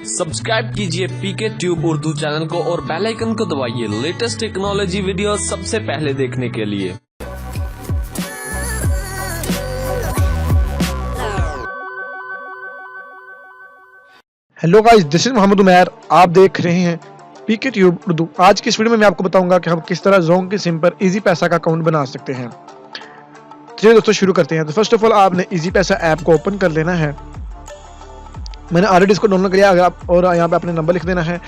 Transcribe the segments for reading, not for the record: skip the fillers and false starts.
Subscribe कीजिए पीके tube Urdu channel को और बेल आइकन को दबाइए लेटेस्ट टेक्नोलॉजी वीडियो सबसे पहले देखने के लिए। Hello guys, this is Mohammad Umair. आप देख रहे हैं पीके ट्यूब उर्दू। आज की इस वीडियो में मैं आपको बताऊंगा कि हम किस तरह जोंग के सिम पर इजी पैसा का अकाउंट बना सकते हैं। चलिए दोस्तों शुरू करते हैं। तो फर्स्ट ऑफ ऑल आपने इजी पैसा ऐप को ओपन कर लेना है। मैंने ऑलरेडी इसको डाउनलोड किया है और यहाँ पे अपने नंबर लिख देना है।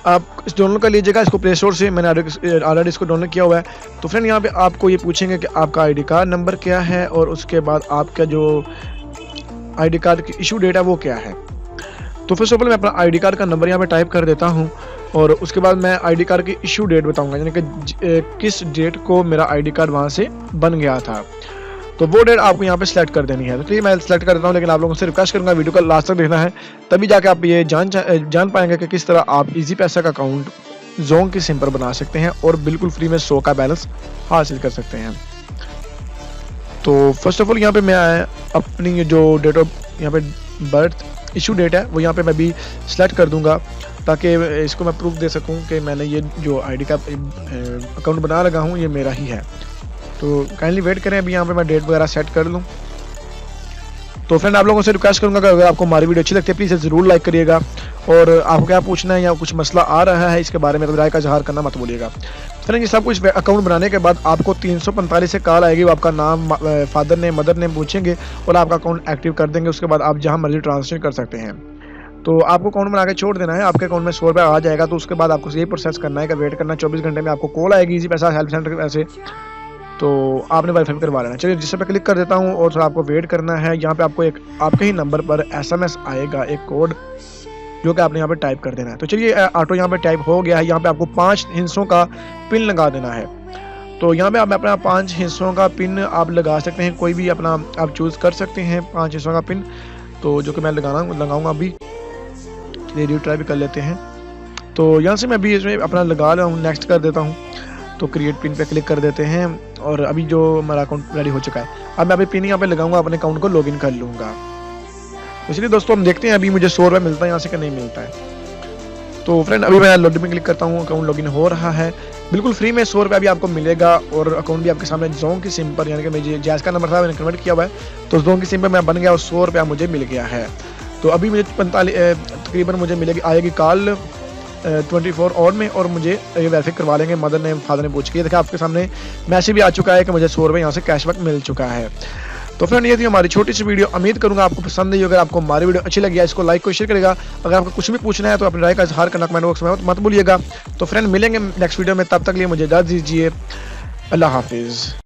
आप इस डाउनलोड कर लीजिएगा इसको प्ले स्टोर से। मैंने ऑलरेडी इसको डाउनलोड किया हुआ है। तो फ्रेंड यहाँ पे आपको ये पूछेंगे कि आपका आईडी कार्ड नंबर क्या है और उसके बाद आपका जो आईडी कार्ड की इशू डेट है वो क्या है। तो फर्स्ट ऑफ ऑल मैं अपना आईडी कार्ड का नंबर यहाँ पे टाइप कर देता हूँ और उसके बाद मैं आईडी कार्ड की इशू डेट बताऊंगा, यानी कि किस डेट को मेरा आईडी कार्ड वहाँ से बन गया था। तो वो डेट आपको यहाँ पे सिलेक्ट कर देनी है। तो चलिए मैं सिलेक्ट कर देता हूँ, लेकिन आप लोगों से रिक्वेस्ट करूँगा वीडियो को लास्ट तक देखना है, तभी जाके आप ये जान पाएंगे कि किस तरह आप इजी पैसा का अकाउंट जोंग के सिम पर बना सकते हैं और बिल्कुल फ्री में 100 का बैलेंस हासिल कर सकते हैं। तो फर्स्ट ऑफ ऑल यहाँ पे मैं अपनी जो डेट ऑफ यहाँ पे बर्थ इशू डेट है वो यहाँ पे मैं भी सिलेक्ट कर दूंगा, ताकि इसको मैं प्रूफ दे सकूं कि मैंने ये जो आईडी का अकाउंट बना लगा हूँ ये मेरा ही है। तो काइंडली वेट करें, अभी यहाँ पे मैं डेट वगैरह सेट कर लूँ। तो फ्रेंड आप लोगों से रिक्वेस्ट करूंगा कि अगर आपको हमारी वीडियो अच्छी लगती है प्लीज़ ज़रूर लाइक करिएगा, और आपको क्या पूछना है या कुछ मसला आ रहा है इसके बारे में तो राय का इजहार करना मत भूलिएगा। फ्रेंड ये सब कुछ अकाउंट बनाने के बाद आपको 345 से कॉल आएगी, वो आपका नाम, फादर नेम, मदर नेम पूछेंगे और आपका अकाउंट एक्टिव कर देंगे। उसके बाद आप जहाँ मर्जी ट्रांजेक्शन कर सकते हैं। तो आपको अकाउंट बना के छोड़ देना है, आपके अकाउंट में 100 रुपये आ जाएगा। तो उसके बाद आपको ये प्रोसेस करना है कि वेट करना 24 घंटे में आपको कॉल आएगी इजी पैसा हेल्प सेंटर के, ऐसे तो आपने वेरीफाई करवा लेना। चलिए जिस पे क्लिक कर देता हूँ और थोड़ा आपको वेट करना है। यहाँ पे आपको एक आपके ही नंबर पर SMS आएगा, एक कोड जो कि आपने यहाँ पे टाइप कर देना है। तो चलिए ऑटो यहाँ पे टाइप हो गया है। यहाँ पे आपको 5 हिस्सों का पिन लगा देना है। तो यहाँ पे आप अपना 5 हिस्सों का पिन आप लगा सकते हैं, कोई भी अपना आप चूज़ कर सकते हैं 5 हिस्सों का पिन। तो जो कि मैं लगाऊंगा अभी, चलिए ट्राई भी कर लेते हैं। तो यहाँ से मैं अभी इसमें अपना लगा रहा हूँ, नेक्स्ट कर देता हूँ। तो क्रिएट पिन पे क्लिक कर देते हैं और अभी जो हमारा अकाउंट रेडी हो चुका है। अब मैं अभी पिन यहाँ पे लगाऊंगा, अपने अकाउंट को लॉगिन कर लूँगा। इसलिए दोस्तों हम देखते हैं अभी मुझे 100 रुपये मिलता है यहाँ से कि नहीं मिलता है। तो फ्रेंड अभी मैं लॉगिन में क्लिक करता हूँ, अकाउंट लॉगिन हो रहा है। बिल्कुल फ्री में 100 रुपये अभी आपको मिलेगा और अकाउंट भी आपके सामने जोंग की सिम पर, यानी कि मुझे जैस का नंबर था मैंने कन्वर्ट किया हुआ है, तो जोंग की सिम पर मैं बन गया और 100 रुपया मुझे मिल गया है। तो अभी मुझे तकरीबन मुझे मिलेगी आएगी कॉल 24 और में, और मुझे ये वेरीफाई करवा लेंगे मदर ने फादर ने पूछ के। देखा आपके सामने मैसेज भी आ चुका है कि मुझे 100 रुपये यहाँ से कैशबैक मिल चुका है। तो फ्रेंड ये थी हमारी छोटी सी वीडियो, उम्मीद करूंगा आपको पसंद आई। अगर आपको हमारी वीडियो अच्छी लगी है इसको लाइक को शेयर करेगा। अगर आपको कुछ भी पूछना है तो अपनी राय का इजहार करना कमेंट बॉक्स में मत भूलिएगा। तो फ्रेंड मिलेंगे नेक्स्ट वीडियो में, तब तक लिए मुझे इजाज़त दीजिए। अल्लाह हाफिज़।